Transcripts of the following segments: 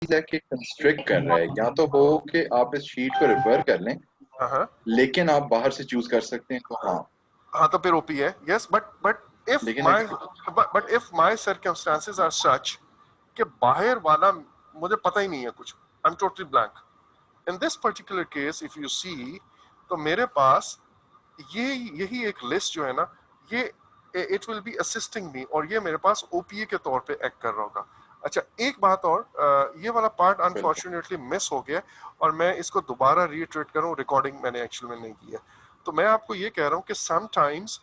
चीज है कि कंस्ट्रिक्ट कर रहा है, या तो हो कि आप इस शीट को रिफर कर लें हाँ लेकिन आप बाहर से चूज कर सकते हैं, तो हाँ। हाँ, तो फिर ओपी है, यस, बट इफ लेकिन my but if my circumstances are such कि बाहर वाला मुझे पता ही नहीं है कुछ, I am totally blank in this particular case, if you see, तो मेरे पास ये यही एक लिस्ट जो है ना, ये इट विल बी असिस्टिंग मी, और ये मेरे पास ओपीए के तौर पे एक्ट कर रहा होगा। अच्छा, एक बात और, ये वाला पार्ट बिल्कुल अनफॉर्चुनेटली मिस हो गया, और मैं इसको दोबारा रीट्रेट करूं, रिकॉर्डिंग मैंने एक्चुअल में नहीं की है। तो मैं आपको ये कह रहा हूं कि समटाइम्स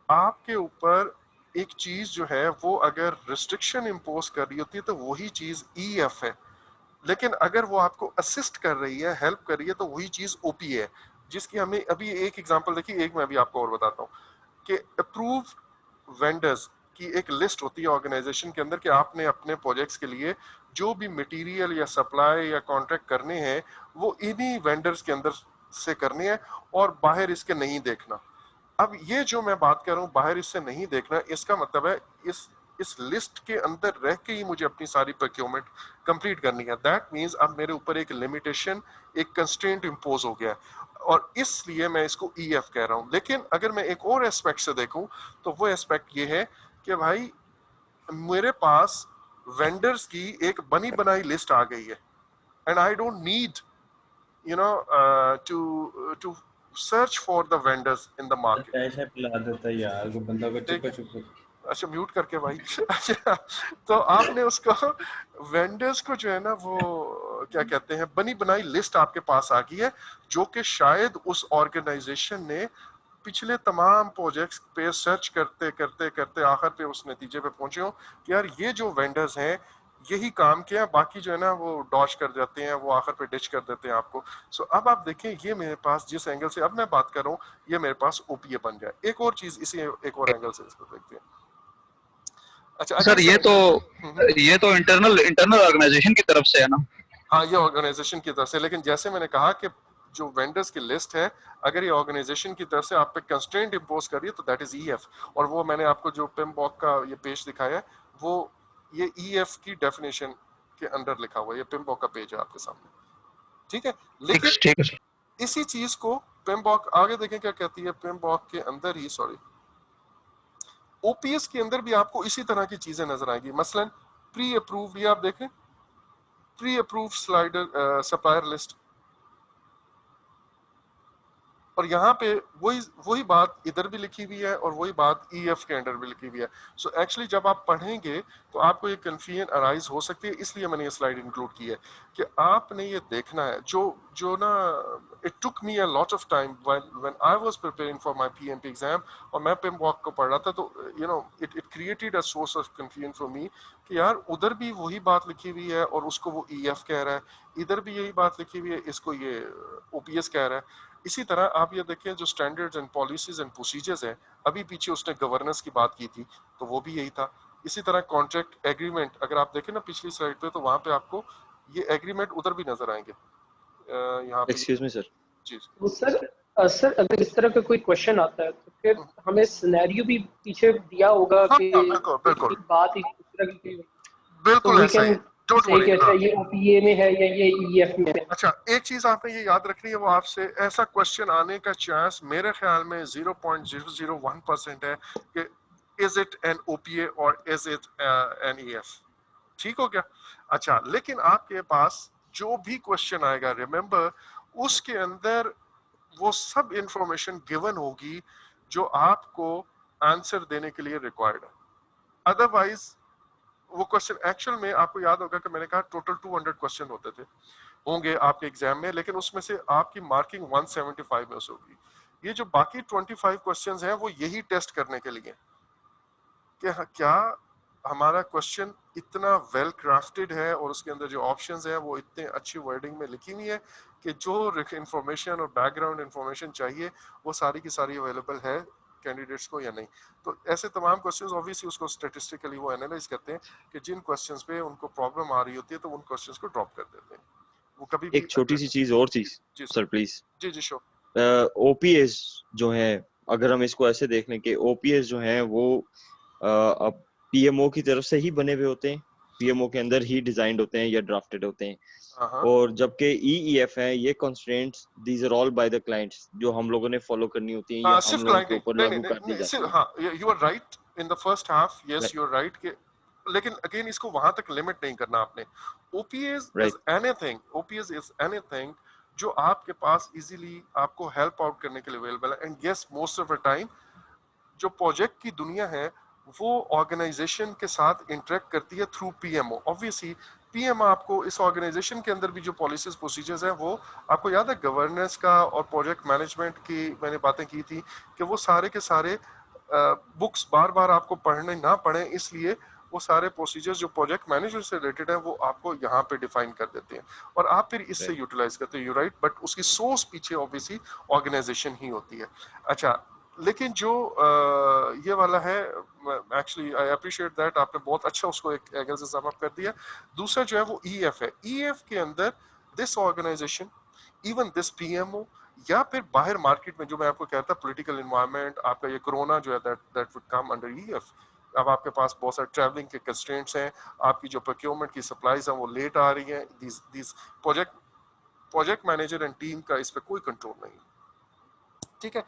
आपके ऊपर एक चीज जो है वो अगर रिस्ट्रिक्शन इम्पोज कर रही होती है तो वही चीज ईएफ है, लेकिन अगर वो आपको असिस्ट कर रही है, हेल्प कर रही है, तो वही चीज ओपी है, जिसकी हमने अभी एक एग्जांपल देखी। एक मैं भी आपको और बताता हूँ कि अप्रूव वेंडर्स की एक लिस्ट होती है ऑर्गेनाइजेशन के अंदर, कि आपने अपने प्रोजेक्ट्स के लिए जो भी मटेरियल या सप्लाई या कॉन्ट्रैक्ट करने हैं वो इन्हीं वेंडर्स के अंदर से करने हैं, और बाहर इसके नहीं देखना। अब ये जो मैं बात कर रहा हूँ बाहर इससे नहीं देखना, इसका मतलब है इस लिस्ट के अंदर रह के ही मुझे अपनी सारी प्रोक्योरमेंट कंप्लीट करनी है। दैट मींस अब मेरे ऊपर एक लिमिटेशन, एक कंस्ट्रेंट इंपोज हो गया है, और इसलिए मैं इसको ईएफ कह रहा हूं। लेकिन अगर मैं एक और एस्पेक्ट से देखूं, तो वो एस्पेक्ट ये है कि भाई मेरे पास वेंडर्स की एक बनी बनाई लिस्ट आ गई है, and I don't need you know to search for the vendors in the market। चाय शाय पिला देता है यार, को बंदा को ठीक चुप है, चुप। अच्छा म्यूट करके भाई। अच्छा, तो आपने उसको वेंडर्स को जो है ना वो क्या कहते हैं, बनी बनाई लिस्ट आपके पास आ गई है, जो कि शायद उस ऑर्गेनाइजेशन ने पिछले तमाम प्रोजेक्ट्स पे सर्च करते करते करते आखिर पे उस नतीजे पे पहुंचे हो कि यार ये जो वेंडर्स हैं यही काम किया, बाकी जो है ना वो डॉच कर जाते हैं, वो आखिर पे डिच कर देते हैं आपको। सो अब आप देखें, ये मेरे पास जिस एंगल से अब मैं बात कर रहा हूँ, ये मेरे पास ओपीए बन गया। एक और चीज इसी एक और एंगल से इसको देखते हैं। अच्छा, अगर सर हम्म, ये तो इंटरनल इंटरनल ऑर्गेनाइजेशन की तरफ से है ना? हाँ, ये ऑर्गेनाइजेशन की तरफ से, लेकिन जैसे मैंने कहा कि जो वेंडर्स की लिस्ट है, अगर ये ऑर्गेनाइजेशन की तरफ से आप पे कंस्ट्रेंट इंपोज कर रही है तो दैट इज ईएफ। और वो मैंने आपको जो पिमबॉक का ये पेज दिखाया है, वो ये ईएफ की डेफिनेशन के अंदर लिखा हुआ है, ये पिमबॉक का पेज है आपके सामने, ठीक है। ठीक लेकिन ठीक है सर। इसी चीज को पिमबॉक आगे देखें क्या कहती है, पिमबॉक के अंदर ही, सॉरी, ओपीएस के अंदर भी आपको इसी तरह की चीजें नजर आएंगी। मसलन प्री अप्रूव्ड, ये आप देखें, pre approved slider supplier list, और यहाँ पे वही वही बात इधर भी लिखी हुई है और वही बात ईएफ के अंडर भी लिखी हुई है। सो एक्चुअली जब आप पढ़ेंगे तो आपको ये कंफ्यूजन अराइज हो सकती है, इसलिए मैंने ये स्लाइड इंक्लूड की है कि आपने ये देखना है। जो जो ना, it took me a lot of time when I was preparing for my PMP exam, और मैं पिमबॉक को पढ़ रहा था, तो it created a source of confusion for me कि यार उधर भी वही बात लिखी हुई है और उसको वो ईएफ कह रहा है, इधर भी यही बात लिखी हुई है, इसको ये ओपीएस कह रहा है। इसी तरह आप ये देखें, जो standards and policies and procedures हैं, अभी पीछे उसने गवर्नेंस की बात की थी, तो वो भी यही था। इसी तरह कॉन्ट्रैक्ट एग्रीमेंट, अगर आप देखें ना पिछली स्लाइड पे, तो वहां पे आपको ये एग्रीमेंट उधर भी नजर आएंगे, यहाँ पे। Excuse me sir. जी, तो सर अगर इस तरह का कोई क्वेश्चन आता है तो फिर हमें सिनेरियो भी पीछे दिया होगा हाँ कि बिल्कुल बिल्कुल बात इस तरह की, तो बिल्कुल वी ऐसा ही कैन है, डोंट सही वरी। कि अच्छा ये ओपीए में है या ये ईएफ में है। अच्छा, एक चीज आपने ये याद रखनी है, वो आपसे ऐसा क्वेश्चन आने का चांस मेरे ख्याल में 0.001% है कि इज इट एन ओपीए और इज इट एन ईएफ। ठीक हो गया? अच्छा, लेकिन आपके पास जो भी क्वेश्चन आएगा, रिमेंबर, उसके अंदर वो सब इंफॉर्मेशन गिवन होगी जो आपको आंसर देने के लिए रिक्वायर्ड है। अदरवाइज वो क्वेश्चन, एक्चुअल में आपको याद होगा कि मैंने कहा टोटल 200 क्वेश्चन होते थे, होंगे आपके एग्जाम में, लेकिन उसमें से आपकी मार्किंग 175 में से होगी। ये जो बाकी 25 क्वेश्चंस हैं वो यही टेस्ट करने के लिए कि क्या हमारा क्वेश्चन इतना वेल क्राफ्टेड है और उसके अंदर जो ऑप्शंस हैं वो इतने अच्छी वर्डिंग में लिखी हुई है कि जो इंफॉर्मेशन और बैकग्राउंड इंफॉर्मेशन चाहिए वो सारी की सारी अवेलेबल है कैंडिडेट्स को या नहीं। तो ऐसे तमाम क्वेश्चंस ऑब्वियसली उसको स्टैटिस्टिकली वो एनालाइज करते हैं कि जिन क्वेश्चंस पे उनको प्रॉब्लम आ रही होती है तो उन क्वेश्चंस को ड्रॉप कर देते हैं। वो कभी भी एक छोटी सी चीज और थी जी सर प्लीज। जी जी श्योर। ओपीएस जो है, अगर हम इसको ऐसे देख लें कि ओपीएस जो है वो अब पीएमओ की तरफ से ही बने हुए होते हैं, पीएमओ के अंदर ही डिजाइंड होते हैं या ड्राफ्टेड होते हैं, हाँ और जबकि ईईएफ है ये constraints these are all by the clients जो हम लोगों ने फॉलो करनी होती हैं या सिर्फ हम लोगों क्लाइंट के ऊपर नहीं लागू नहीं कर दी नहीं जाती सिर्फ हैं। हाँ, you are right in the first half, yes right you are right के, लेकिन अगेन इसको वहां तक लिमिट नहीं करना आपने। OPS is right anything, OPS is anything जो आपके पास इजीली आपको हेल्प आउट करने के लिए अवेलेबल है। And yes most of the time जो प्रोजेक्ट की दुनिया है वो ऑर्गेनाइजेशन के साथ इंटरेक्ट करती है थ्रू पीएमओ। ऑब्वियसली पीएम आपको इस ऑर्गेनाइजेशन के अंदर भी जो पॉलिसीज प्रोसीजर्स हैं वो आपको याद है गवर्नेंस का और प्रोजेक्ट मैनेजमेंट की मैंने बातें की थी कि वो सारे के सारे बुक्स बार बार आपको पढ़ने ना पड़े, इसलिए वो सारे प्रोसीजर्स जो प्रोजेक्ट मैनेजमेंट से रिलेटेड है वो आपको यहाँ पे डिफाइन कर देते हैं और आप फिर इससे राइट यूटिलाइज करते हो। यू राइट, बट उसकी सोर्स पीछे ऑब्वियसली ऑर्गेनाइजेशन ही होती है। अच्छा, लेकिन जो ये वाला है एक्चुअली आई अप्रिशिएट दैट, आपने बहुत अच्छा उसको एक एंगल से सम अप कर दिया। दूसरा जो है वो ईएफ है। ईएफ के अंदर this organization, even this PMO, या फिर बाहर मार्केट में जो मैं आपको कहता पॉलिटिकल एनवायरनमेंट, आपका ये कोरोना जो है that would come under EF. अब आपके पास बहुत सारे ट्रैवलिंग के कंस्ट्रेंट्स हैं, आपकी जो प्रोक्योरमेंट की सप्लाईज हैं वो लेट आ रही हैं, this project manager and team का इस पे कोई कंट्रोल नहीं है। ठीक है,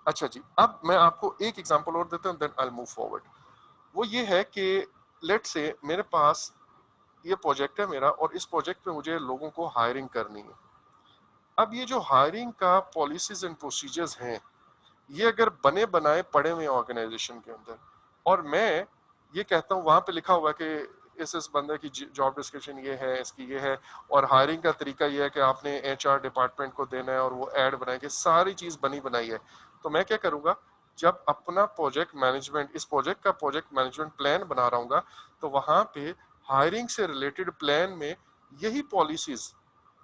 अच्छा जी, अब मैं आपको एक एग्जांपल और देता हूं, then I will move forward. वो ये है कि लेट से मेरे पास ये प्रोजेक्ट है मेरा और इस प्रोजेक्ट पे मुझे लोगों को हायरिंग करनी है। अब ये जो हायरिंग का पॉलिसीज एंड प्रोसीजर्स हैं ये अगर बने बनाए पड़े हुए ऑर्गेनाइजेशन के अंदर, और मैं ये कहता हूँ वहां पे लिखा हुआ है कि इस बंदे की जॉब डिस्क्रिप्शन ये है, इसकी ये है, और हायरिंग का तरीका ये है कि आपने एचआर डिपार्टमेंट को देना है और वो ऐड बनाएंगे, सारी चीज बनी बनाई है। तो मैं क्या करूंगा, जब अपना प्रोजेक्ट मैनेजमेंट, इस प्रोजेक्ट का प्रोजेक्ट मैनेजमेंट प्लान बना रहा हूँ तो वहां पे हायरिंग से रिलेटेड प्लान में यही पॉलिसीज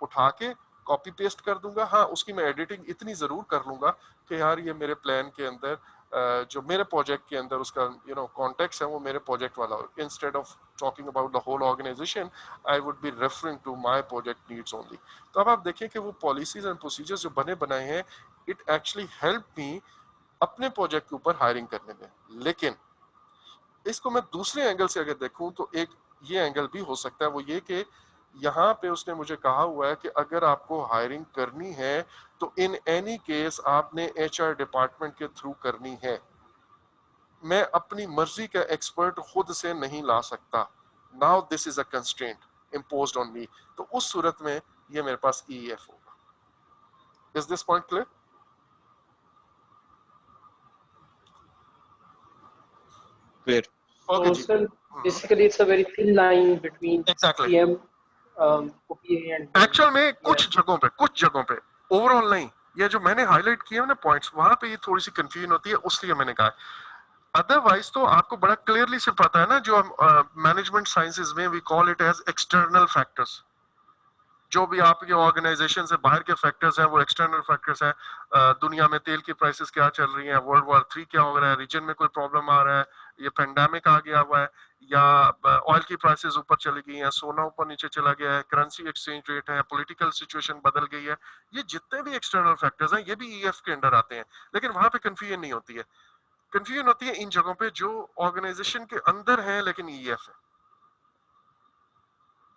उठा के कॉपी पेस्ट कर दूंगा। हाँ, उसकी मैं एडिटिंग इतनी जरूर कर लूंगा कि यार ये मेरे प्लान के अंदर जो मेरे प्रोजेक्ट के अंदर उसका कॉन्टेक्स्ट है वो मेरे प्रोजेक्ट वाला हो। Instead of talking about the whole organization I would be referring to my project needs only. तो अब आप देखें कि वो पॉलिसीज एंड प्रोसीजर्स जो बने बनाए हैं, इट एक्चुअली हेल्प मी अपने प्रोजेक्ट के ऊपर हायरिंग करने में। लेकिन इसको मैं दूसरे एंगल से अगर देखूं तो एक ये एंगल भी हो सकता है, वो ये कि यहाँ पे उसने मुझे कहा हुआ है कि अगर आपको हायरिंग करनी है तो इन एनी केस आपने एचआर डिपार्टमेंट के थ्रू करनी है, मैं अपनी मर्जी का एक्सपर्ट खुद से नहीं ला सकता। Now this is a constraint imposed on me, तो उस सूरत में ये मेरे पास ईएफ होगा। Is this point clear? Clear. Okay So, जी, sir, basically, it's a very thin line between exactly. PM, OPA, and actual में EF. कुछ जगहों पे ओवरऑल नहीं, ये जो मैंने हाईलाइट किया ना पॉइंट्स, वहां पे ये थोड़ी सी कंफ्यूजन होती है, उसलिए मैंने कहा। अदरवाइज तो आपको बड़ा क्लियरली से पता है ना, जो मैनेजमेंट साइंसेज में we call it as external factors. जो भी आपके ऑर्गेनाइजेशन से बाहर के फैक्टर्स हैं वो एक्सटर्नल फैक्टर्स हैं। दुनिया में तेल की प्राइसेस क्या चल रही हैं, वर्ल्ड वॉर 3 क्या हो रहा है, रीजन में कोई प्रॉब्लम आ रहा है, ये पेंडेमिक आ गया हुआ है, या ऑयल की प्राइसेस ऊपर चली गई हैं, सोना ऊपर नीचे चला गया है, करेंसी एक्सचेंज रेट है, पॉलिटिकल सिचुएशन बदल गई है, ये जितने भी एक्सटर्नल फैक्टर्स हैं ये भी ईएफ के अंडर आते हैं। लेकिन वहां पे कंफ्यूजन नहीं होती है, कंफ्यूजन होती है इन जगहों पे जो ऑर्गेनाइजेशन के अंदर है लेकिन ईएफ है।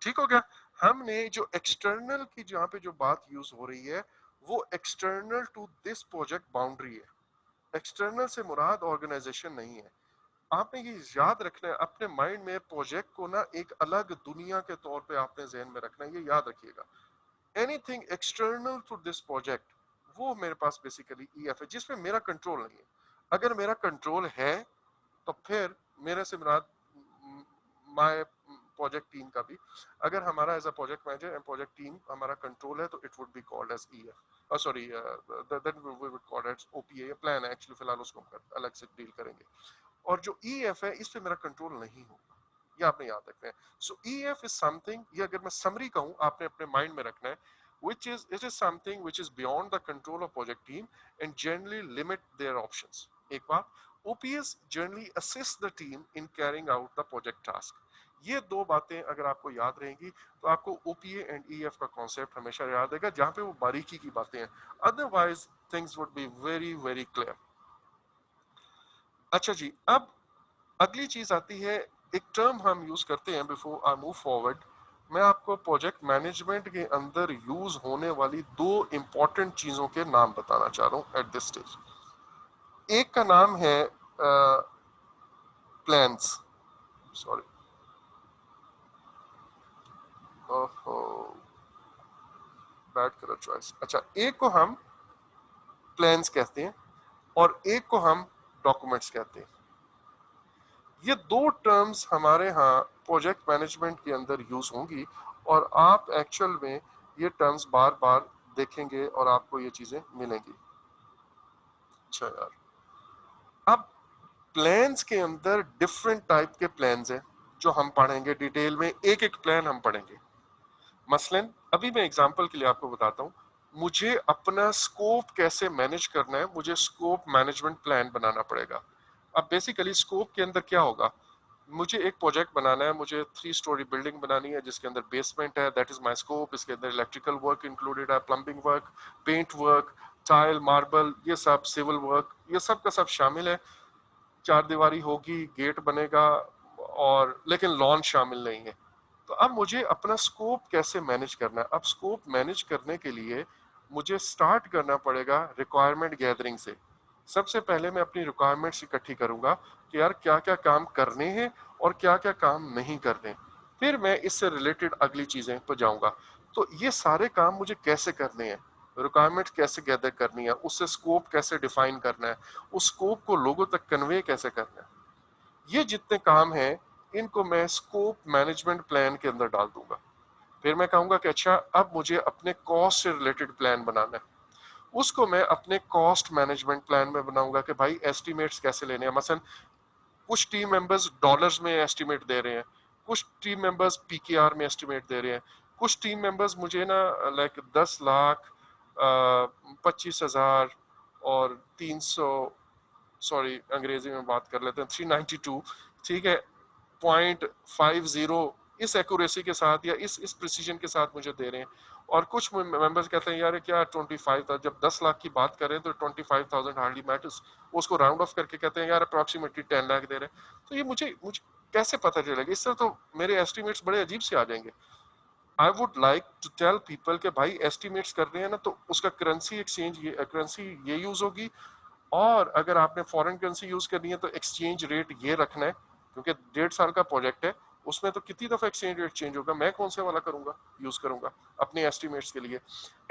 ठीक हो गया? हमने जो एक्सटर्नल की जहां पे जो बात यूज हो रही है वो external to this project boundary है। एक्सटर्नल से मुराद ऑर्गेनाइजेशन नहीं है। आपने ये याद रखना है अपने माइंड में, प्रोजेक्ट को ना एक अलग दुनिया के तौर पे आपने जहन में रखना है, ये याद रखिएगा। Anything external to this project वो मेरे पास बेसिकली ईएफ है जिसमें मेरा कंट्रोल नहीं है। अगर मेरा कंट्रोल है तो फिर मेरे से मुराद माय प्रोजेक्ट टीम का भी, अगर हमारा as a project manager and project team हमारा कंट्रोल है तो it would be called as EF, sorry that we would call as OPA plan है एक्चुअली, फिलहाल उसको हम अलग से डील करेंगे। और जो ईएफ है इस पे मेरा कंट्रोल नहीं होगा, ये आपने याद रखना है। सो ईएफ इज समथिंग, ये अगर मैं समरी कहूं आपने अपने माइंड में रखना है, which is it is something which is beyond the control of project team and generally limit their options। एक बात, OPS generally assists the team in carrying out the project task। ये दो बातें अगर आपको याद रहेंगी तो आपको OPA एंड EF का कॉन्सेप्ट हमेशा याद रहेगा, जहां पे वो बारीकी की बातें हैं। Otherwise things would be very very clear. अच्छा जी, अब अगली चीज आती है एक टर्म हम यूज करते हैं बिफोर आई मूव फॉरवर्ड, मैं आपको प्रोजेक्ट मैनेजमेंट के अंदर यूज होने वाली दो इंपॉर्टेंट चीजों के नाम बताना चाह रहा हूं एट दिस स्टेज। एक का नाम है plans, sorry, bad colour choice. अच्छा, एक को हम प्लान्स कहते हैं और एक को हम डॉक्यूमेंट्स कहते हैं। ये दो टर्म्स हमारे यहाँ प्रोजेक्ट मैनेजमेंट के अंदर यूज होंगी और आप एक्चुअल में ये टर्म्स बार बार देखेंगे और आपको ये चीजें मिलेंगी। अच्छा यार, अब प्लान्स के अंदर डिफरेंट टाइप के प्लान्स हैं जो हम पढ़ेंगे डिटेल में, एक एक प्लान हम पढ़ेंगे। मसलन अभी मैं एग्जांपल के लिए आपको बताता हूँ, मुझे अपना स्कोप कैसे मैनेज करना है, मुझे स्कोप मैनेजमेंट प्लान बनाना पड़ेगा। अब बेसिकली स्कोप के अंदर क्या होगा, मुझे एक प्रोजेक्ट बनाना है, मुझे 3 स्टोरी बिल्डिंग बनानी है जिसके अंदर बेसमेंट है, दैट इज माय स्कोप। इसके अंदर इलेक्ट्रिकल वर्क इंक्लूडेड है, plumbing work, paint work, tile, marble, ये सब, सिविल वर्क, ये सब का सब शामिल है। 4 दीवारी होगी, गेट बनेगा, और लेकिन लॉन शामिल नहीं है। तो अब मुझे अपना स्कोप कैसे मैनेज करना है। अब स्कोप मैनेज करने के लिए मुझे स्टार्ट करना पड़ेगा रिक्वायरमेंट गैदरिंग से। सबसे पहले मैं अपनी रिक्वायरमेंट्स इकट्ठी करूंगा कि यार क्या क्या काम करने हैं और क्या क्या काम नहीं करने, फिर मैं इससे रिलेटेड अगली चीजें पर जाऊंगा। तो ये सारे काम मुझे कैसे करने हैं, रिक्वायरमेंट कैसे गैदर करनी है, उससे स्कोप कैसे डिफाइन करना है, उस स्कोप को लोगों तक कन्वे कैसे करना है, ये जितने काम हैं इनको मैं स्कोप मैनेजमेंट प्लान के अंदर डाल दूंगा। फिर मैं कहूंगा कि अच्छा अब मुझे अपने कॉस्ट से रिलेटेड प्लान बनाना है, उसको मैं अपने कॉस्ट मैनेजमेंट प्लान में बनाऊंगा कि भाई एस्टिमेट्स कैसे लेने हैं। मसलन कुछ टीम मेंबर्स डॉलर्स में एस्टिमेट दे रहे हैं, कुछ टीम मेंबर्स पीकेआर में एस्टिमेट दे रहे हैं, कुछ टीम मेंबर्स मुझे ना लाइक 10 लाख 25,000 और 300, सॉरी अंग्रेजी में बात कर लेते हैं, 392, ठीक है, 0.50 इस एक्यूरेसी के साथ या इस प्रिसीजन के साथ मुझे दे रहे हैं। और कुछ मेंबर्स कहते हैं यार क्या 25 था, जब 10 लाख की बात करें तो 25,000 हार्डली मैटर्स, उसको राउंड ऑफ करके कहते हैं यार अप्रोक्सीमेटली 10 लाख दे रहे हैं। तो ये मुझे मुझे कैसे पता चलेगा, इससे तो मेरे एस्टिमेट्स बड़े अजीब से आ जाएंगे। I would like to tell people के भाई एस्टिमेट्स कर रहे हैं ना तो उसका करेंसी एक्सचेंज, ये करेंसी ये यूज होगी, और अगर आपने फॉरेन करेंसी यूज करनी है तो एक्सचेंज रेट ये रखना है, क्योंकि 1.5 साल का प्रोजेक्ट है, उसमें तो कितनी दफा एक्सचेंज रेट चेंज होगा, मैं कौन से वाला करूंगा यूज करूंगा अपने एस्टिमेट्स के लिए,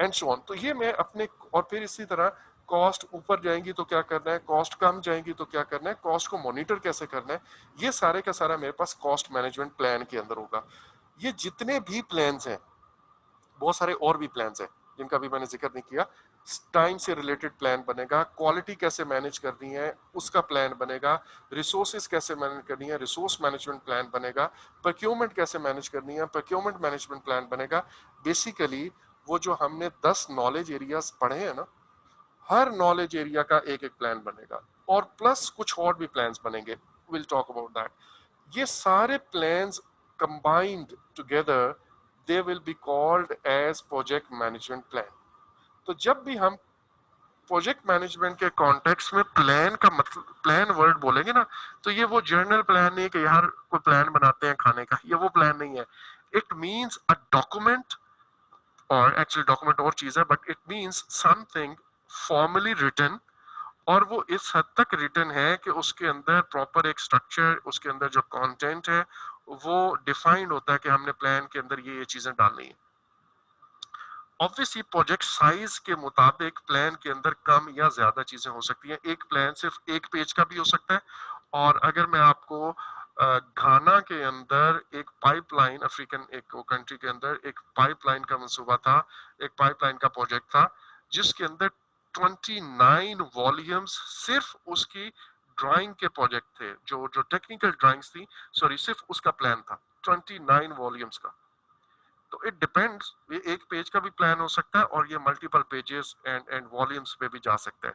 एंड सो ऑन। तो ये मैं अपने, और फिर इसी तरह कॉस्ट ऊपर जाएंगी तो क्या करना है, कॉस्ट कम जाएंगी तो क्या करना है, कॉस्ट को मॉनिटर कैसे करना है, ये सारे का सारा मेरे पास कॉस्ट मैनेजमेंट प्लान के अंदर होगा। ये जितने भी प्लान्स हैं, बहुत सारे और भी प्लान्स हैं जिनका भी मैंने जिक्र नहीं किया, टाइम से रिलेटेड प्लान बनेगा, क्वालिटी कैसे मैनेज करनी है उसका प्लान बनेगा, रिसोर्सेज कैसे मैनेज करनी है रिसोर्स मैनेजमेंट प्लान बनेगा, प्रोक्योरमेंट कैसे मैनेज करनी है प्रोक्योरमेंट मैनेजमेंट प्लान बनेगा। बेसिकली वो जो हमने 10 नॉलेज एरियाज पढ़े हैं ना, हर नॉलेज एरिया का एक एक प्लान बनेगा, और प्लस कुछ और भी प्लान्स बनेंगे, विल टॉक अबाउट दैट। ये सारे plans combined together they will be called as project management plan. तो जब भी हम प्रोजेक्ट मैनेजमेंट के कॉन्टेक्स्ट में प्लान का मतलब, प्लान वर्ड बोलेंगे ना, तो ये वो जर्नल प्लान नहीं कि यार कोई प्लान बनाते हैं खाने का, ये वो प्लान नहीं है। इट मींस अ डॉक्यूमेंट, और एक्चुअली डॉक्यूमेंट और चीज है, but it means something formally written, और वो इस हद तक रिटन है कि उसके अंदर प्रॉपर एक स्ट्रक्चर, उसके अंदर जो कंटेंट है वो डिफाइंड होता है कि हमने प्लान के अंदर ये चीजें डालनी है। ऑब्वियसली प्रोजेक्ट साइज के मुताबिक प्लान के अंदर कम या ज्यादा चीजें हो सकती हैं। एक प्लान सिर्फ एक पेज का भी हो सकता है, और अगर मैं आपको घाना के अंदर एक पाइपलाइन, अफ्रीकन एक कंट्री के अंदर एक पाइपलाइन का मंसूबा था, एक पाइपलाइन का प्रोजेक्ट था जिसके अंदर 29 वॉल्यूम्स सिर्फ उसकी ड्राइंग के प्रोजेक्ट थे, जो जो टेक्निकल ड्राइंग्स थी, सॉरी सिर्फ उसका प्लान था 29 वॉल्यूम्स का। तो इट डिपेंड्स, ये एक पेज का भी प्लान हो सकता है और ये मल्टीपल पेजेस एंड वॉल्यूम्स पे भी जा सकता है,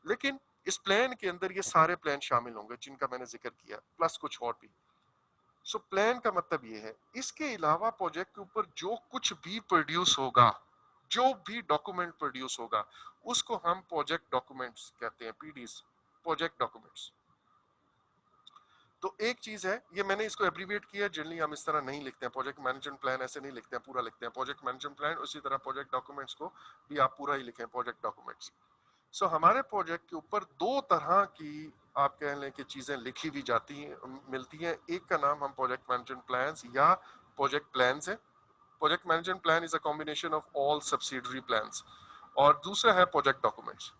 लेकिन इस प्लान के अंदर ये सारे प्लान शामिल होंगे जिनका मैंने जिक्र किया, प्लस कुछ और भी। सो प्लान का मतलब ये है। इसके अलावा प्रोजेक्ट के ऊपर जो कुछ भी प्रोड्यूस होगा, जो भी डॉक्यूमेंट प्रोड्यूस होगा, उसको हम प्रोजेक्ट डॉक्यूमेंट्स कहते हैं, पीडीएस, प्रोजेक्ट डॉक्यूमेंट्स। तो एक चीज है, ये मैंने इसको एब्रीविएट किया, जनरली हम इस तरह नहीं लिखते हैं, प्रोजेक्ट मैनेजमेंट प्लान ऐसे नहीं लिखते हैं, पूरा लिखते हैं प्रोजेक्ट मैनेजमेंट प्लान। उसी तरह प्रोजेक्ट डॉक्यूमेंट्स को भी आप पूरा ही लिखें, प्रोजेक्ट डॉक्यूमेंट्स। सो हमारे प्रोजेक्ट के ऊपर दो तरह की आप कह लें कि चीजें लिखी हुई जाती हैं, मिलती हैं। एक का नाम हम प्रोजेक्ट मैनेजमेंट प्लान्स या प्रोजेक्ट प्लान्स है। Project management plan is a combination of all subsidiary plans. और दूसरा है प्रोजेक्ट डॉक्यूमेंट्स।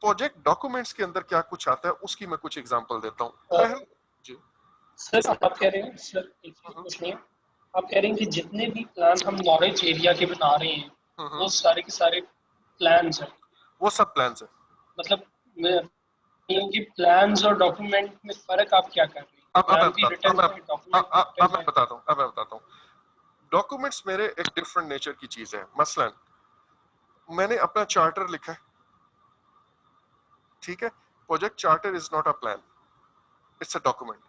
प्रोजेक्ट डॉक्यूमेंट्स के अंदर क्या कुछ आता है उसकी मैं कुछ एग्जांपल देता हूँ। जी सर आप कह रहे हैं, सर एक चीज पूछनी है, आप कह रहे हैं कि जितने भी प्लान हम नॉलेज एरिया के बना रहे हैं वो सारे के सारे प्लान्स हैं, वो सब प्लान्स है। मतलब मैं कि प्लान्स और डॉक्यूमेंट में फर्क आप क्या कर रहे हैं? अब प्लान भी रिटर्न है, डॉक्यूमेंट भी मैं रिटर्न है। बताता हूँ। डॉक्यूमेंट्स मेरे एक डिफरेंट नेचर की चीज है। मसलन मैंने अपना चार्टर लिखा है, ठीक है, project charter is not a plan, it's a document.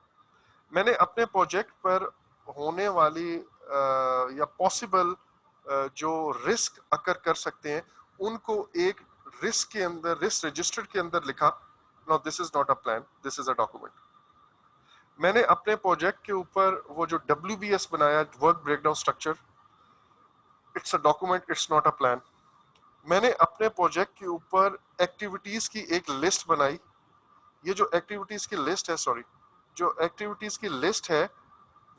मैंने अपने प्रोजेक्ट पर होने वाली या पॉसिबल जो रिस्क अकर कर सकते हैं उनको एक रिस्क के अंदर, रिस्क रजिस्टर के अंदर लिखा। No this is not a plan, this is a document. मैंने अपने प्रोजेक्ट के ऊपर वो जो WBS बनाया, work breakdown structure, it's a document, it's not a plan. मैंने अपने प्रोजेक्ट के ऊपर एक्टिविटीज की एक लिस्ट बनाई, ये जो एक्टिविटीज की लिस्ट है, सॉरी, जो एक्टिविटीज की लिस्ट है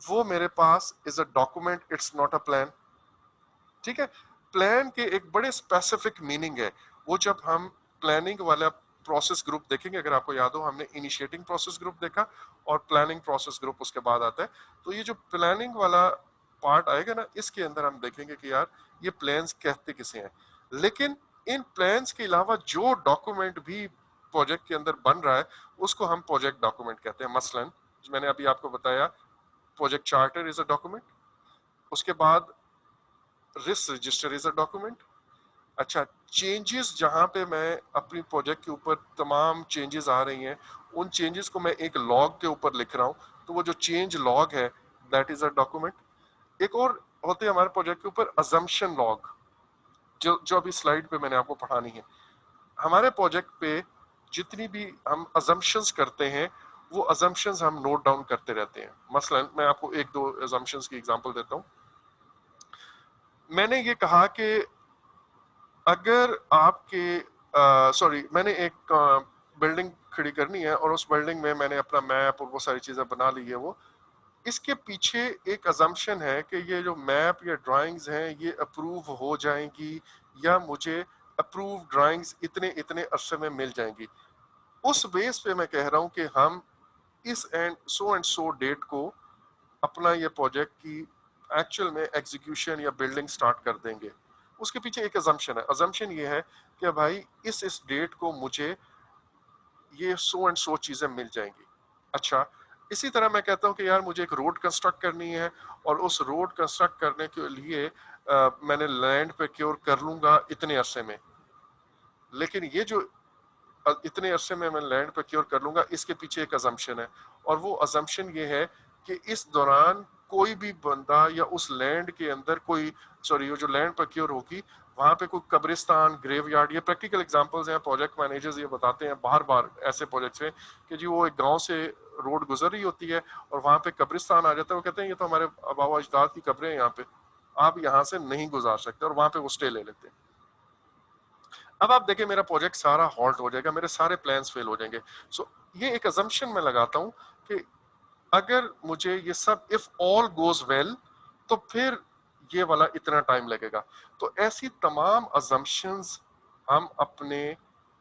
वो मेरे पास is a document, it's not a plan. ठीक है, प्लान के एक बड़े स्पेसिफिक मीनिंग है। वो जब हम प्लानिंग वाला प्रोसेस ग्रुप देखेंगे, अगर आपको याद हो, हमने इनिशिएटिंग प्रोसेस ग्रुप देखा और प्लानिंग प्रोसेस ग्रुप उसके बाद आता है। तो ये जो प्लानिंग वाला पार्ट आएगा ना, इसके अंदर हम देखेंगे कि यार ये प्लान्स कहते किसे हैं। लेकिन इन प्लान्स के अलावा जो डॉक्यूमेंट भी प्रोजेक्ट के अंदर बन रहा है उसको हम प्रोजेक्ट डॉक्यूमेंट कहते हैं। मसलन मैंने अभी आपको बताया project charter is a document, उसके बाद risk register is a document. अच्छा, चेंजेस जहां पे मैं अपनी प्रोजेक्ट के ऊपर तमाम चेंजेस आ रही हैं उन चेंजेस को मैं एक लॉग के ऊपर लिख रहा हूं, तो वो जो चेंज लॉग है दैट इज अ डॉक्यूमेंट। एक और होते हैं हमारे प्रोजेक्ट के ऊपर अजम्पशन लॉग, जो जो अभी स्लाइड पे मैंने आपको पढ़ानी है। हमारे प्रोजेक्ट पे जितनी भी हम अजम्पशंस करते हैं वो अजम्पशंस हम नोट डाउन करते रहते हैं। मसलन मैं आपको एक दो अजम्पशंस की एग्जांपल देता हूं। मैंने ये कहा कि अगर आपके सॉरी, मैंने एक बिल्डिंग खड़ी करनी है और उस बिल्डिंग में मैंने अपना मैप और वो सारी चीजें बना ली है। वो इसके पीछे एक अजम्पशन है कि ये जो मैप या ड्राइंग्स हैं ये अप्रूव हो जाएंगी या मुझे अप्रूव ड्राइंग्स इतने इतने अरसे में मिल जाएंगी। उस बेस पे मैं कह रहा हूं कि हम इस एंड सो डेट को अपना ये प्रोजेक्ट की एक्चुअल में एग्जीक्यूशन या बिल्डिंग स्टार्ट कर देंगे। उसके पीछे एक अजम्पशन है। अजम्पशन ये है कि भाई इस डेट को मुझे ये सो चीजें मिल जाएंगी। अच्छा, इसी तरह मैं कहता हूँ कि यार मुझे एक रोड कंस्ट्रक्ट करनी है और उस रोड कंस्ट्रक्ट करने के लिए मैंने लैंड प्रोक्योर कर लूंगा इतने अरसे में। लेकिन ये जो इतने अरसे में मैं लैंड प्रोक्योर कर लूंगा, इसके पीछे एक अजम्पशन है। और वो अजम्पशन ये है कि इस दौरान कोई भी बंदा या उस लैंड के अंदर कोई, सॉरी, जो लैंड प्रोक्योर होगी वहां पे कोई कब्रिस्तान, ग्रेवयार्ड, ये प्रैक्टिकल एग्जांपल्स हैं। प्रोजेक्ट मैनेजर्स ये बताते हैं बार बार ऐसे प्रोजेक्ट्स में कि जी वो एक गांव से रोड गुजर रही होती है और वहां पे कब्रिस्तान आ जाता है। वो कहते हैं ये तो हमारे आबा अजदाद की कब्रें हैं, यहाँ पे आप यहाँ से नहीं गुजार सकते, और वहां पे वो स्टे ले लेते हैं। अब आप देखें मेरा प्रोजेक्ट सारा हॉल्ट हो जाएगा, मेरे सारे प्लान्स फेल हो जाएंगे। सो ये एक अजम्पशन मैं लगाता हूं कि अगर मुझे ये सब इफ ऑल गोज वेल तो फिर ये वाला इतना टाइम लगेगा। तो ऐसी तमाम अजम्पशंस हम अपने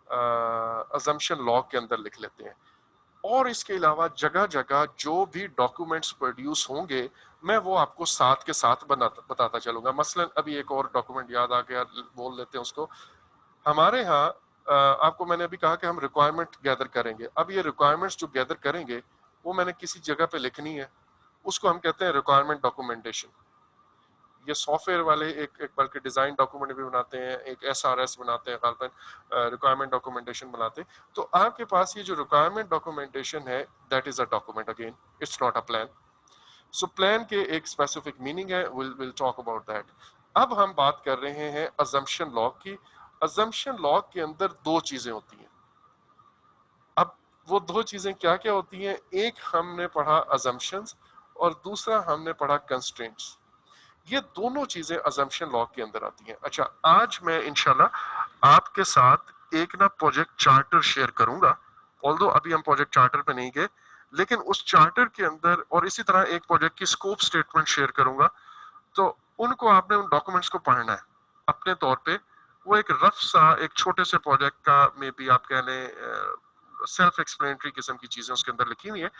अजम्पशन लॉग के अंदर लिख लेते हैं। और इसके अलावा जगह जगह जो भी डॉक्यूमेंट्स प्रोड्यूस होंगे मैं वो आपको साथ के साथ बताता चलूंगा। मसलन अभी एक और डॉक्यूमेंट याद आ गया, बोल लेते हैं उसको। हमारे यहाँ आपको मैंने अभी कहा कि हम रिक्वायरमेंट गैदर करेंगे। अब ये रिक्वायरमेंट्स जो गैदर करेंगे वो मैंने किसी जगह पे लिखनी है, उसको हम कहते हैं रिक्वायरमेंट डॉक्यूमेंटेशन। ये सॉफ्टवेयर वाले एक बल्कि डिजाइन डॉक्यूमेंट भी बनाते हैं, एक SRS बनाते हैं, गालबन रिक्वायरमेंट डॉक्यूमेंटेशन बनाते हैं। तो आपके पास ये जो रिक्वायरमेंट डॉक्यूमेंटेशन है that is a document, again it's not a plan. So plan के एक स्पेसिफिक मीनिंग है, विल टॉक अबाउट दैट। अब हम बात कर रहे हैं अजम्पशन लॉग की। अजम्पशन लॉग के अंदर दो चीजें होती हैं। अब वो दो चीजें क्या क्या होती हैं? एक हमने पढ़ा assumptions और दूसरा हमने पढ़ा constraints। ये दोनों चीजें assumption लॉ के अंदर आती हैं। अच्छा, आज मैं इंशाल्लाह आपके साथ एक ना प्रोजेक्ट चार्टर शेयर करूंगा, ऑल्दो अभी हम प्रोजेक्ट चार्टर पे नहीं गए, लेकिन उस चार्टर के अंदर और इसी तरह एक प्रोजेक्ट की स्कोप स्टेटमेंट शेयर करूंगा। तो उनको आपने उन डॉक्यूमेंट्स को पढ़ना है अपने तौर पे। वो एक रफ सा एक छोटे से प्रोजेक्ट का मे बी आप कह लें सेल्फ एक्सप्लेनेटरी किस्म की चीजें उसके अंदर लिखी हुई है।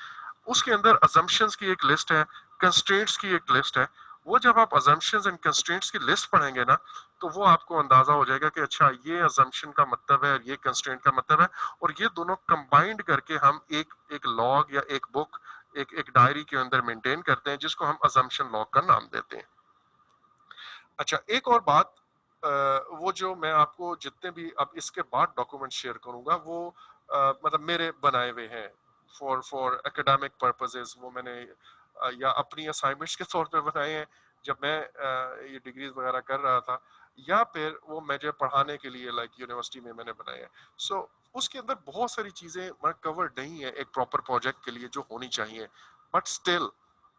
उसके अंदर assumptions की एक लिस्ट है, constraints की एक लिस्ट है। वो जब आप assumptions and constraints की लिस्ट पढ़ेंगे ना, तो वो आपको अंदाजा हो जाएगा कि अच्छा ये assumption का मतलब है और ये constraint का मतलब है, और ये दोनों कंबाइंड करके हम एक एक लॉग या एक बुक एक एक डायरी के अंदर मेंटेन करते हैं, जिसको हम assumption लॉग का नाम देते हैं। अच्छा, एक और बात, वो जो मैं आपको जितने भी अब इसके बाद डॉक्यूमेंट शेयर करूंगा वो मतलब मेरे बनाए हुए हैं फॉर एकेडमिक पर्पसेस। वो मैंने या अपनी असाइनमेंट्स के तौर पे बनाए हैं जब मैं ये डिग्रीज वगैरह कर रहा था, या फिर वो मुझे पढ़ाने के लिए लाइक यूनिवर्सिटी में मैंने बनाए हैं। सो उसके अंदर बहुत सारी चीजें कवर नहीं है एक प्रॉपर प्रोजेक्ट के लिए जो होनी चाहिए, बट स्टिल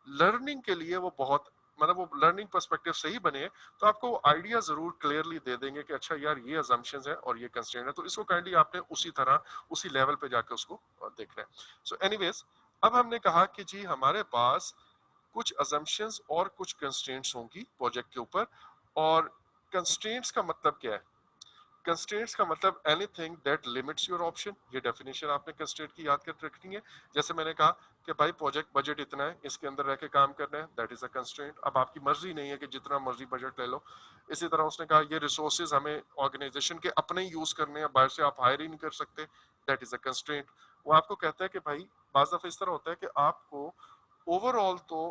लर्निंग के लिए वो बहुत मतलब वो लर्निंग पर्सपेक्टिव से ही बने, तो आपको आइडिया जरूर क्लियरली दे देंगे कि अच्छा यार ये assumptions है और ये कंस्ट्रेंट है, तो इसको काइंडली आपने उसी तरह उसी लेवल पे जाके उसको देखना है। सो एनीवेज, अब हमने कहा कि जी हमारे पास कुछ assumptions और कुछ कंस्ट्रेंट्स होंगी प्रोजेक्ट के ऊपर। और कंस्ट्रेंट्स का मतलब क्या है? कंस्ट्रेंट्स का मतलब anything that limits your option. ये डेफिनेशन आपने कंस्ट्रेंट की याद कर रखनी है। जैसे मैंने कहा कि भाई प्रोजेक्ट बजट इतना है, इसके अंदर रह के काम करना है, दैट इज अ कंस्ट्रेंट। अब आपकी मर्जी नहीं है कि जितना मर्जी बजट ले लो। इसी तरह उसने कहा ये रिसोर्सेज हमें ऑर्गेनाइजेशन के अपने ही यूज करने हैं, बाहर से आप हायर ही नहीं कर सकते, दैट इज अ कंस्ट्रेंट। वो आपको कहता है कि भाई बाज़ दफा इस तरह होता है कि आपको ओवरऑल तो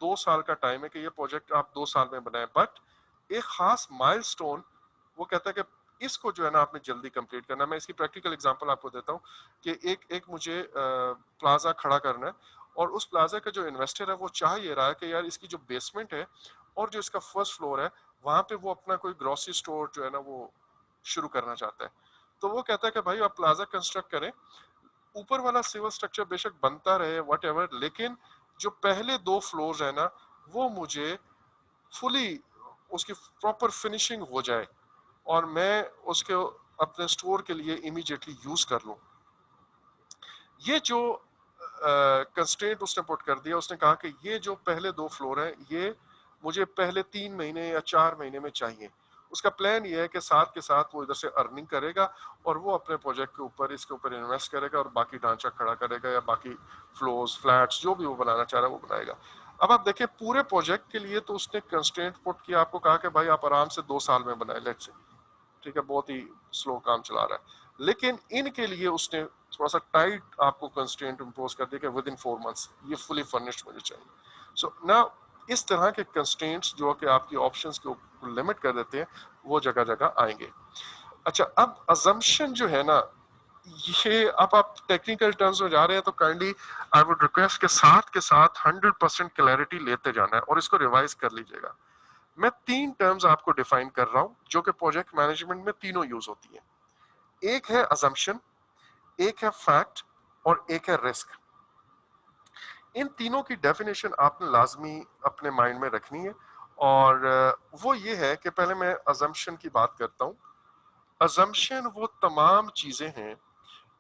2 साल का टाइम है कि ये प्रोजेक्ट आप 2 साल में बनाए, बट एक खास माइलस्टोन वो कहता है कि इसको जो है ना आपने जल्दी कंप्लीट करना है। मैं इसकी प्रैक्टिकल एग्जांपल आपको देता हूँ कि एक मुझे प्लाजा खड़ा करना है, और उस प्लाजा का जो इन्वेस्टर है वो चाह ये रहा है कि यार इसकी जो बेसमेंट है और जो इसका फर्स्ट फ्लोर है वहां पे वो अपना कोई ग्रोसरी स्टोर जो है ना वो शुरू करना चाहता है। तो वो कहता है कि भाई आप प्लाजा कंस्ट्रक्ट करें, ऊपर वाला सिविल स्ट्रक्चर बेशक बनता रहे व्हाटएवर, लेकिन जो पहले 2 फ्लोर्स है ना वो मुझे फुली उसकी प्रॉपर फिनिशिंग हो जाए और मैं उसके अपने स्टोर के लिए इमीडिएटली यूज कर लूं। ये जो कंस्ट्रेंट उसने पुट कर दिया, उसने कहा कि ये जो पहले 2 फ्लोर है ये मुझे पहले 3 महीने या 4 महीने में चाहिए। उसका प्लान ये है कि साथ के साथ वो इधर से अर्निंग करेगा और वो अपने प्रोजेक्ट के ऊपर इसके ऊपर इन्वेस्ट करेगा और बाकी ढांचा खड़ा करेगा या बाकी फ्लोर्स फ्लैट्स जो भी वो बनाना चाह रहा है वो बनाएगा। अब आप देखिए पूरे प्रोजेक्ट के लिए तो उसने कंस्ट्रेंट पुट किया, आपको कहा कि भाई आप आराम से 2 साल में बनाए, लेट्स से ठीक है, बहुत ही स्लो काम चला रहा है, लेकिन इनके लिए उसने थोड़ा सा टाइट आपको कंस्ट्रेंट इंपोज कर दिया कि विद इन 4 मंथ्स ये फुली फर्निश्ड मुझे चाहिए। सो ना इस तरह के कंस्ट्रेंट्स जो कि आपकी ऑप्शंस को लिमिट कर देते हैं वो जगह जगह आएंगे। अच्छा, अब अजम्पशन जो है ना, ये अब आप टेक्निकल टर्म्स में जा रहे हैं तो काइंडली आई वुड रिक्वेस्ट के साथ 100% क्लैरिटी लेते जाना है और इसको रिवाइज कर लीजिएगा। मैं 3 टर्म्स आपको डिफाइन कर रहा हूं जो कि प्रोजेक्ट मैनेजमेंट में तीनों यूज होती है। एक है assumption, एक है फैक्ट और एक है रिस्क। इन तीनों की डेफिनेशन आपने लाजमी अपने माइंड में रखनी है, और वो ये है कि पहले मैं assumption की बात करता हूं। assumption वो तमाम चीजें हैं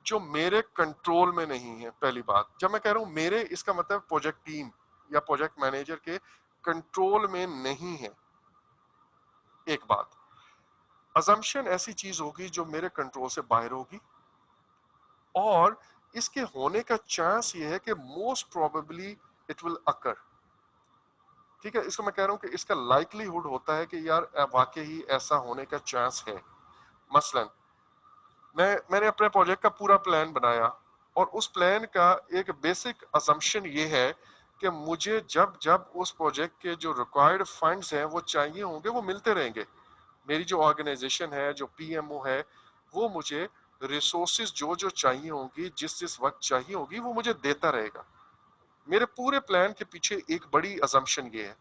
जो मेरे कंट्रोल में नहीं है। पहली बात, जब मैं कह रहा हूं मेरे, इसका मतलब प्रोजेक्ट टीम या प्रोजेक्ट मैनेजर के कंट्रोल में नहीं है। एक बात, assumption ऐसी चीज होगी जो मेरे कंट्रोल से बाहर होगी, और इसके होने का चांस ये है कि most probably it will occur. ठीक है, इसको मैं कह रहा हूं कि इसका लाइकलीहुड होता है कि यार वाकई ही ऐसा होने का चांस है। मसलन मैंने अपने प्रोजेक्ट का पूरा प्लान बनाया और उस प्लान का एक बेसिक असम्पशन ये है कि मुझे जब जब उस प्रोजेक्ट के जो रिक्वायर्ड फंड्स हैं वो चाहिए होंगे वो मिलते रहेंगे। मेरी जो ऑर्गेनाइजेशन है, जो पीएमओ है, वो मुझे रिसोर्सेज जो जो चाहिए होंगी, जिस जिस वक्त चाहिए होगी वो मुझे देता रहेगा। मेरे पूरे प्लान के पीछे एक बड़ी असम्पशन ये है।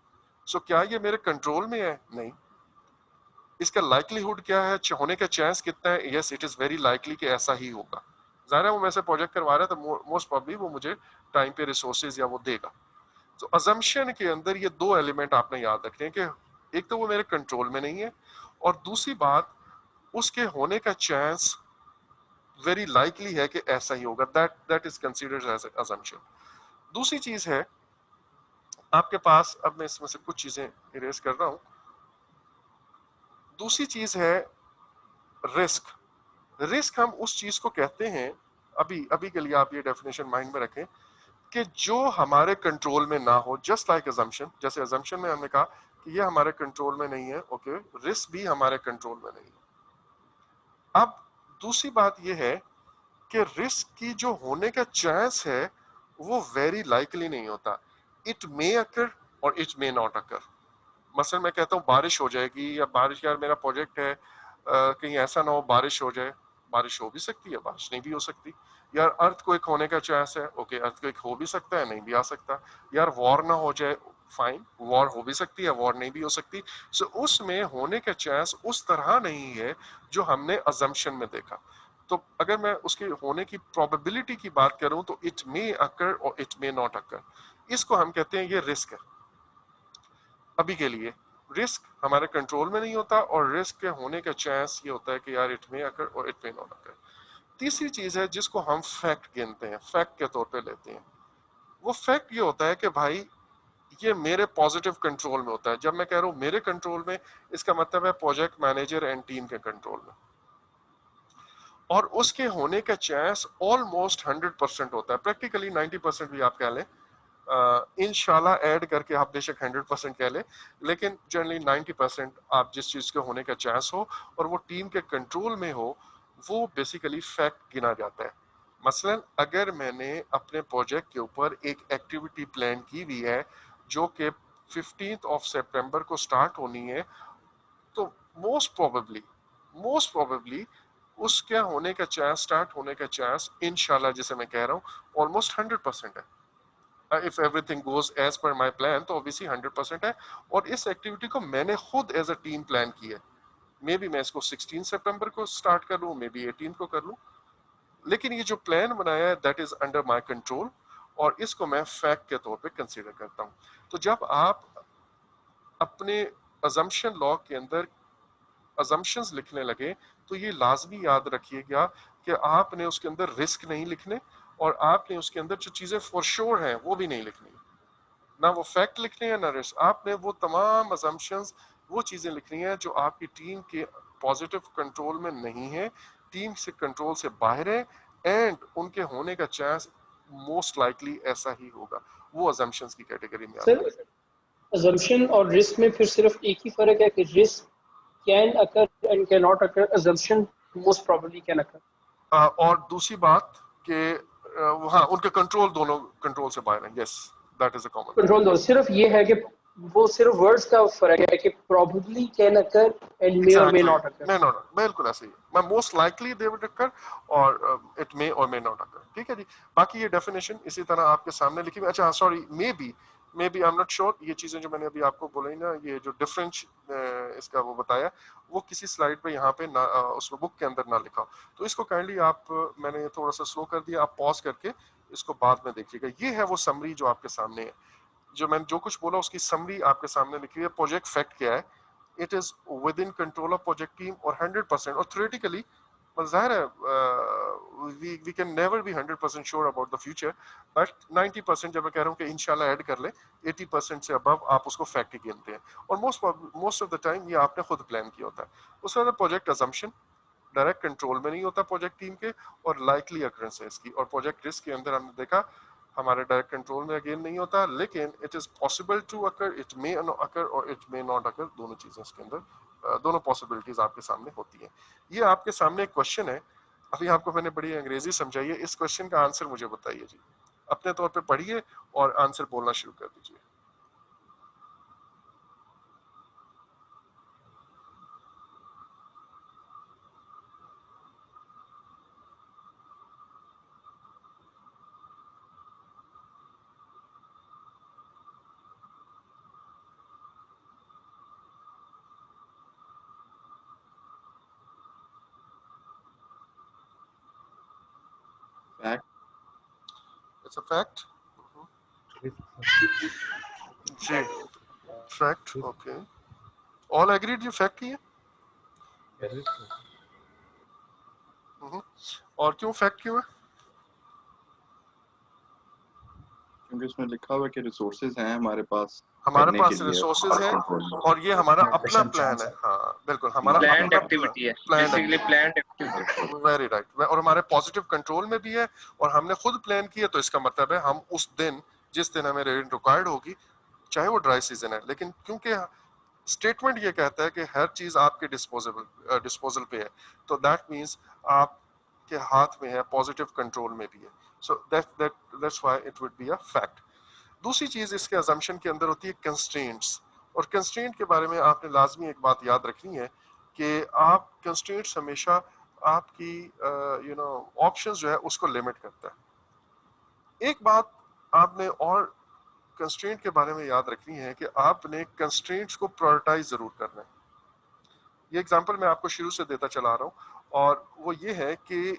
सो क्या ये मेरे कंट्रोल में है? नहीं। इसका लाइकलीहुड क्या है, होने का चांस कितना है? Yes, it is very likely कि ऐसा ही होगा। ज़ाहिर है वो मेरे से प्रोजेक्ट करवा रहा है तो मोस्ट प्रॉब्ली वो मुझे टाइम पे रिसोर्सेज या वो देगा। तो अजम्पशन के अंदर ये दो एलिमेंट आपने याद रखने हैं कि एक तो वो मेरे कंट्रोल में नहीं है, और दूसरी बात उसके होने का चांस वेरी लाइकली है कि ऐसा ही होगा, that is considered as assumption. दूसरी चीज है आपके पास, अब मैं इसमें से कुछ चीजें इरेज कर रहा हूं, दूसरी चीज है रिस्क। रिस्क हम उस चीज को कहते हैं, अभी अभी के लिए आप ये डेफिनेशन माइंड में रखें, कि जो हमारे कंट्रोल में ना हो, जस्ट लाइक अजम्पशन। जैसे अजम्पशन में हमने कहा कि ये हमारे कंट्रोल में नहीं है, ओके, रिस्क भी हमारे कंट्रोल में नहीं है। अब दूसरी बात ये है कि रिस्क की जो होने का चांस है वो वेरी लाइकली नहीं होता, इट मे अकर और इट मे नॉट अकर। मसलन मैं कहता हूँ बारिश हो जाएगी, या बारिश, यार मेरा प्रोजेक्ट है, कहीं ऐसा ना हो बारिश हो जाए, बारिश हो भी सकती है, बारिश नहीं भी हो सकती। यार अर्थक्वेक होने का चांस है, ओके, अर्थक्वेक हो भी सकता है, नहीं भी आ सकता। यार वॉर ना हो जाए, फाइन, वॉर हो भी सकती है, वॉर नहीं भी हो सकती। सो उसमें होने का चांस उस तरह नहीं है जो हमने अजम्पशन में देखा। तो अगर मैं उसके होने की प्रोबेबिलिटी की बात करूं तो इट मे अकर और इट मे नॉट अकर, इसको हम कहते हैं ये रिस्क है। अभी के लिए रिस्क हमारे कंट्रोल में नहीं होता, और रिस्क के होने का चांस ये होता है कि यार इट मे अकर और इट मे नॉट अकर। तीसरी चीज है जिसको हम फैक्ट गिनते हैं, फैक्ट के तौर पे लेते हैं। वो फैक्ट ये होता है कि भाई ये मेरे पॉजिटिव कंट्रोल में होता है। जब मैं कह रहा हूं मेरे कंट्रोल में, इसका मतलब है प्रोजेक्ट मैनेजर एंड टीम के कंट्रोल में, और उसके होने का चांस ऑलमोस्ट 100% होता है, प्रैक्टिकली 90% भी आप कह लें, इंशाल्लाह ऐड करके आप बेशक 100% कह लें, लेकिन जनरली 90% आप जिस चीज के होने का चांस हो और वो टीम के कंट्रोल में हो, वो बेसिकली फैक्ट गिना जाता है। मसलन अगर मैंने अपने प्रोजेक्ट के ऊपर एक एक्टिविटी प्लान की हुई है जो कि 15 सितंबर को स्टार्ट होनी है, तो मोस्ट प्रोबेबली उसके होने का चांस, स्टार्ट होने का चांस इंशाल्लाह जिसे मैं कह रहा हूँ ऑलमोस्ट 100% है। If everything goes as per my plan तो ऑब्वियसली 100% है। और इस एक्टिविटी को मैंने खुद एज अ टीम प्लान की है। मे बी मैं इसको 16 सितंबर को स्टार्ट कर लूँ, मे बी 18 को कर लूँ, लेकिन ये जो प्लान बनाया है that is under my control, और इसको मैं फैक्ट के तौर पे कंसीडर करता हूँ। तो जब आप अपने अजम्पशन लॉ के अंदर अजम्पशंस लिखने लगे तो ये लाजमी याद रखिएगा कि आपने उसके अंदर रिस्क नहीं लिखने, और आपने उसके अंदर जो चीजें फॉर श्योर हैं वो भी नहीं लिखनी, ना वो फैक्ट लिखने हैं ना रिस्क। आपने वो तमाम अजम्पशंस, वो चीजें लिखनी है जो आपकी टीम के पॉजिटिव कंट्रोल में नहीं है, टीम से कंट्रोल से बाहर है, एंड उनके होने का चांस मोस्ट लाइकली ऐसा ही होगा, वो अजम्पशंस की कैटेगरी में सर आते हैं। assumption और रिस्क में फिर सिर्फ एक ही फर्क है कि risk can occur and can not occur, assumption most probably can अकर। और दूसरी बात कि हाँ, उनके कंट्रोल, दोनों कंट्रोल से बाहर हैं, yes, that is a common control दो, सिर्फ ये है कि वो सिर्फ वर्ड्स का फर्क है कि probably can occur and may और may exactly, not occur. May not, बिल्कुल ऐसे ही। मैं most likely they will occur, और इट मे और मे नॉट अकर, ठीक है जी। बाकी ये डेफिनेशन इसी तरह आपके सामने लिखी हुई। अच्छा sorry, maybe I am not sure, ये चीजें जो मैंने अभी आपको बोली ना, ये जो डिफरेंस इसका वो बताया, वो किसी स्लाइड पे यहाँ पे ना उस बुक के अंदर ना लिखा, तो इसको काइंडली आप मैंने थोड़ा सा स्लो कर दिया, आप पॉज करके इसको बाद में देखिएगा। ये है वो समरी जो आपके सामने है, जो मैंने जो कुछ बोला उसकी समरी आपके सामने लिखी है। प्रोजेक्ट फैक्ट क्या है, it is within control of project team, और 100%, और थ्योरेटिकली जाहिर है we can never be 100% sure about the future, but 90% जब मैं कह रहा हूँ कि इंशाल्लाह ऐड कर ले, 80% से अबव आप उसको फैक्ट ही गिनते हैं, और मोस्ट ऑफ द टाइम ये आपने खुद प्लान किया होता है। उसके बाद प्रोजेक्ट अजम्पशन डायरेक्ट कंट्रोल में नहीं होता प्रोजेक्ट टीम के, और लाइकली अकरेंस है इसकी। और प्रोजेक्ट रिस्क के अंदर हमने देखा हमारे डायरेक्ट कंट्रोल में अगेन नहीं होता, लेकिन it is possible to occur, it may occur और इट मे नॉट अकर, दोनों चीजें इसके अंदर, दोनों पॉसिबिलिटीज आपके सामने होती हैं। ये आपके सामने एक क्वेश्चन है, अभी आपको मैंने बड़ी अंग्रेजी समझाई है, इस क्वेश्चन का आंसर मुझे बताइए जी, अपने तौर पे पढ़िए और आंसर बोलना शुरू कर दीजिए। It's a fact. जी फैक्ट, ओके। ऑल एग्रीड ये फैक्ट ही है। और क्यों फैक्ट क्यों है? क्योंकि उसमें लिखा हुआ है कि रिसोर्सेज हैं हमारे पास हमारे करने के पास लिए रिसोर्सेज हैं कंट्रोल और ये हमारा अपना Nutrition प्लान chance है। है। हाँ बिल्कुल, हमारा प्लान्ड अपना एक्टिविटी है, plan basically planned activity. Very right. और हमारे पॉजिटिव कंट्रोल में भी है और हमने खुद प्लान किया, तो इसका मतलब है हम उस दिन जिस दिन हमें रेन रिक्वायर्ड होगी, चाहे वो ड्राई सीजन है, लेकिन क्योंकि स्टेटमेंट ये कहता है कि हर चीज आपके डिस्पोजल पे है, तो दैट मींस आपके हाथ में है, पॉजिटिव कंट्रोल में भी है। So that's why it would be a fact. दूसरी चीज इसके अजम्पशन के अंदर होती है कंस्ट्रेंट्स। और कंस्ट्रेंट के बारे में आपने लाजमी एक बात याद रखनी है कि आप कंस्ट्रेंट्स हमेशा आपकी ऑप्शंस जो है उसको लिमिट करता है। एक बात आपने और कंस्ट्रेंट के बारे में याद रखनी है कि आपने कंस्ट्रेंट्स को प्रायोरिटाइज जरूर करना है। ये एग्जांपल मैं आपको शुरू से देता चला रहा हूं और वो ये है कि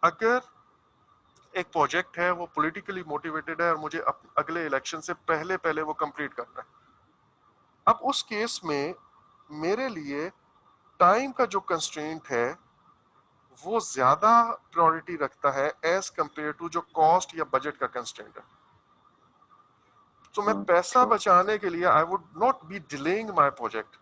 अगर एक प्रोजेक्ट है वो पॉलिटिकली मोटिवेटेड है और मुझे अगले इलेक्शन से पहले पहले वो कंप्लीट करना है, अब उस केस में मेरे लिए टाइम का जो कंस्ट्रेंट है वो ज्यादा प्रायोरिटी रखता है एज कंपेयर टू जो कॉस्ट या बजट का कंस्ट्रेंट है। तो मैं पैसा बचाने के लिए I would not be delaying my project.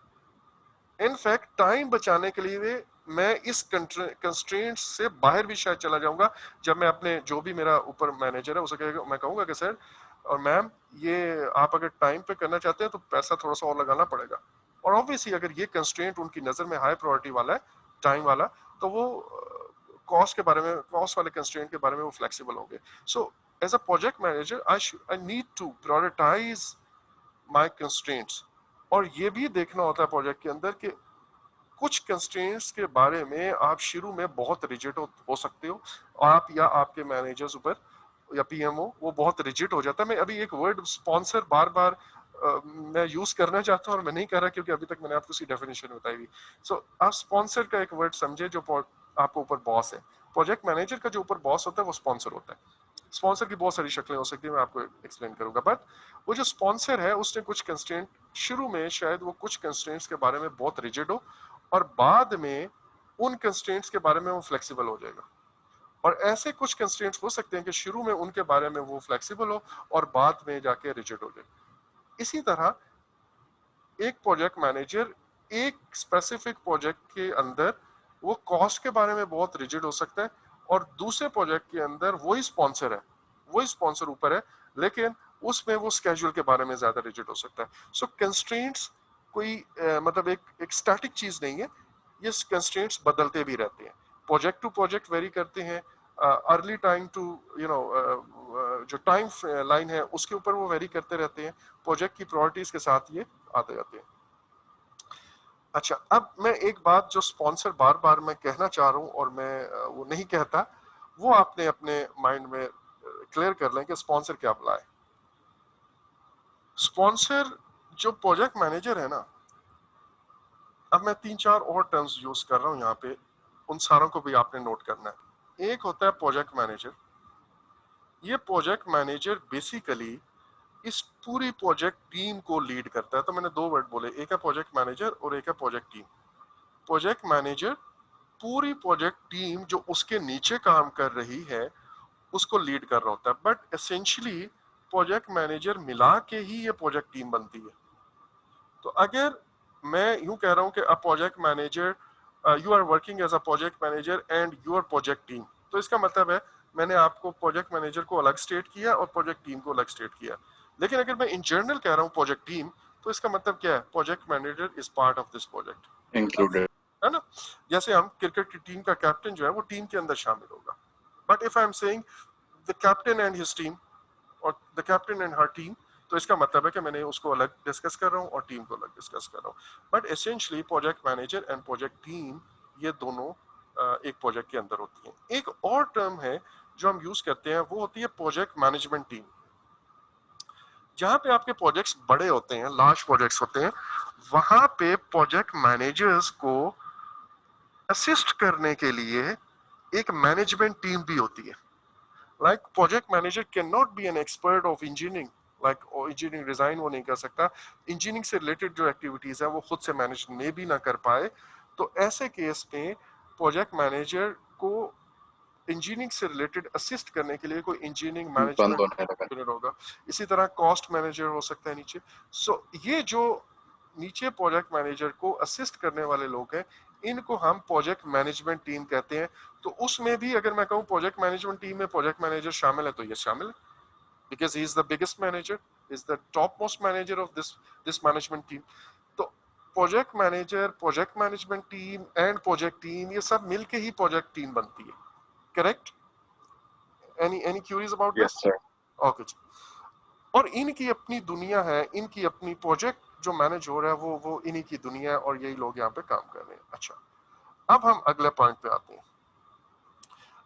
In fact time बचाने के लिए मैं इस कंस्ट्रेंट से बाहर भी शायद चला जाऊंगा। जब मैं अपने जो भी मेरा ऊपर मैनेजर है उसे मैं कहूंगा कि सर और मैम, ये आप अगर टाइम पे करना चाहते हैं तो पैसा थोड़ा सा और लगाना पड़ेगा। और ऑब्वियसली अगर ये कंस्ट्रेंट उनकी नजर में हाई प्रायोरिटी वाला है, टाइम वाला, तो वो कॉस्ट के बारे में, कॉस्ट वाले कंस्ट्रेंट के बारे में वो फ्लेक्सिबल होंगे। So as a project manager I need to prioritize my constraints. और ये भी देखना होता है प्रोजेक्ट के अंदर कि कुछ कंस्ट्रेंट्स के बारे में आप शुरू में बहुत रिजिड हो सकते हो, आप या आपके मैनेजर्स ऊपर या पीएमओ वो बहुत रिजिड हो जाता है। मैं अभी एक वर्ड स्पॉन्सर बार बार मैं यूज करना चाहता हूं और मैं नहीं कर रहा क्योंकि अभी तक मैंने आपको उसकी डेफिनेशन बताई हुई। सो आप स्पॉन्सर का एक वर्ड समझे, जो आपको ऊपर बॉस है। प्रोजेक्ट मैनेजर का जो ऊपर बॉस होता है वो स्पॉन्सर होता है। स्पॉन्सर की बहुत सारी शक्लें हो सकती है, मैं आपको एक्सप्लेन करूंगा। बट वो जो स्पॉन्सर है उसने कुछ कंस्ट्रेंट शुरू में शायद वो कुछ कंस्ट्रेंट्स के बारे में बहुत रिजिड हो और बाद में उन कंस्ट्रेंट्स के बारे में वो फ्लेक्सिबल हो जाएगा। और ऐसे कुछ कंस्ट्रेंट्स हो सकते हैं कि शुरू में उनके बारे में वो फ्लेक्सिबल हो और बाद में जाके रिजिड हो जाए। इसी तरह एक प्रोजेक्ट मैनेजर एक स्पेसिफिक प्रोजेक्ट के अंदर वो कॉस्ट के बारे में बहुत रिजिड हो सकता है और दूसरे प्रोजेक्ट के अंदर वही स्पॉन्सर है, वही स्पॉन्सर ऊपर है, लेकिन उसमें वो स्केड्यूल के बारे में ज्यादा रिजिड हो सकता है। सो कंस्ट्रेंट्स कोई मतलब एक स्टैटिक चीज नहीं है, ये कंस्ट्रेंट्स बदलते भी रहते हैं, प्रोजेक्ट टू प्रोजेक्ट वेरी करते हैं। अर्ली टाइम टू जो टाइम लाइन है उसके ऊपर वो वेरी करते रहते हैं, प्रोजेक्ट की प्रायोरिटीज के साथ ये आते जाते हैं। अच्छा, अब मैं एक बात जो स्पॉन्सर बार बार मैं कहना चाह रहा हूं और मैं वो नहीं कहता, वो आपने अपने माइंड में क्लियर कर लें कि स्पॉन्सर क्या बुला है। स्पॉन्सर जो प्रोजेक्ट मैनेजर है ना, अब मैं 3-4 और टर्म्स यूज कर रहा हूं यहाँ पे, उन सारों को भी आपने नोट करना है। एक होता है प्रोजेक्ट मैनेजर। ये प्रोजेक्ट मैनेजर बेसिकली इस पूरी प्रोजेक्ट टीम को लीड करता है। तो मैंने दो वर्ड बोले, एक है प्रोजेक्ट मैनेजर और एक है प्रोजेक्ट टीम। प्रोजेक्ट मैनेजर पूरी प्रोजेक्ट टीम जो उसके नीचे काम कर रही है उसको लीड कर रहा होता है, बट एसेंशियली प्रोजेक्ट मैनेजर मिला के ही ये प्रोजेक्ट टीम बनती है। तो अगर मैं यूं कह रहा हूं कि a project manager, you are working as a project manager and your project team, तो इसका मतलब है मैंने आपको प्रोजेक्ट मैनेजर को अलग स्टेट किया और प्रोजेक्ट टीम को अलग स्टेट किया। लेकिन अगर मैं इन जनरल कह रहा हूं प्रोजेक्ट टीम, तो इसका मतलब क्या है, project manager is part of this project included, है ना। जैसे हम क्रिकेट की टीम का कैप्टन जो है वो टीम के अंदर शामिल होगा, but if I am saying the captain and his team or the captain and her team, तो इसका मतलब है कि मैंने उसको अलग डिस्कस कर रहा हूँ और टीम को अलग डिस्कस कर रहा हूँ। But essentially project manager and project team ये दोनों एक प्रोजेक्ट के अंदर होती हैं। एक और टर्म है जो हम यूज करते हैं, वो होती है प्रोजेक्ट मैनेजमेंट टीम। जहां पे आपके प्रोजेक्ट्स बड़े होते हैं, लार्ज प्रोजेक्ट्स होते हैं, वहां पे प्रोजेक्ट मैनेजर्स को असिस्ट करने के लिए एक मैनेजमेंट टीम भी होती है। Like project manager cannot be an expert of engineering, like engineering design वो नहीं कर सकता, engineering से related जो activities है वो खुद से manage में भी ना कर पाए, तो ऐसे केस में प्रोजेक्ट मैनेजर को इंजीनियरिंग से रिलेटेड असिस्ट करने के लिए कोई इंजीनियरिंग बंद मैनेजमेंट होने लगा। यूनिट होगा। इसी तरह कॉस्ट मैनेजर हो सकता है नीचे। सो ये जो नीचे प्रोजेक्ट मैनेजर को असिस्ट करने वाले लोग हैं, इनको हम प्रोजेक्ट मैनेजमेंट टीम कहते हैं। तो उसमें भी अगर मैं कहूँ प्रोजेक्ट मैनेजमेंट टीम में प्रोजेक्ट मैनेजर शामिल है, तो ये शामिल है, because he is the biggest manager, is the top most manager of this management team. तो project manager, project management team and project team, ये सब मिलके ही प्रोजेक्ट टीम बनती है। Correct? any queries about Yes, this? sir. Okay. और इनकी अपनी दुनिया है, इनकी अपनी प्रोजेक्ट जो मैनेज हो रहा है वो इन्हीं की दुनिया है, और यही लोग यहाँ पे काम कर रहे हैं। अच्छा, अब हम अगले पॉइंट पे आते हैं।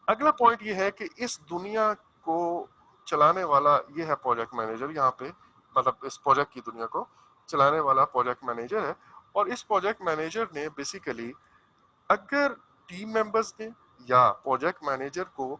अगला पॉइंट ये है कि इस दुनिया को चलाने वाला ये है प्रोजेक्ट मैनेजर। यहाँ पे मतलब इस प्रोजेक्ट की दुनिया को चलाने वाला प्रोजेक्ट मैनेजर है। और इस प्रोजेक्ट मैनेजर ने बेसिकली अगर टीम मेंबर्स ने या प्रोजेक्ट मैनेजर को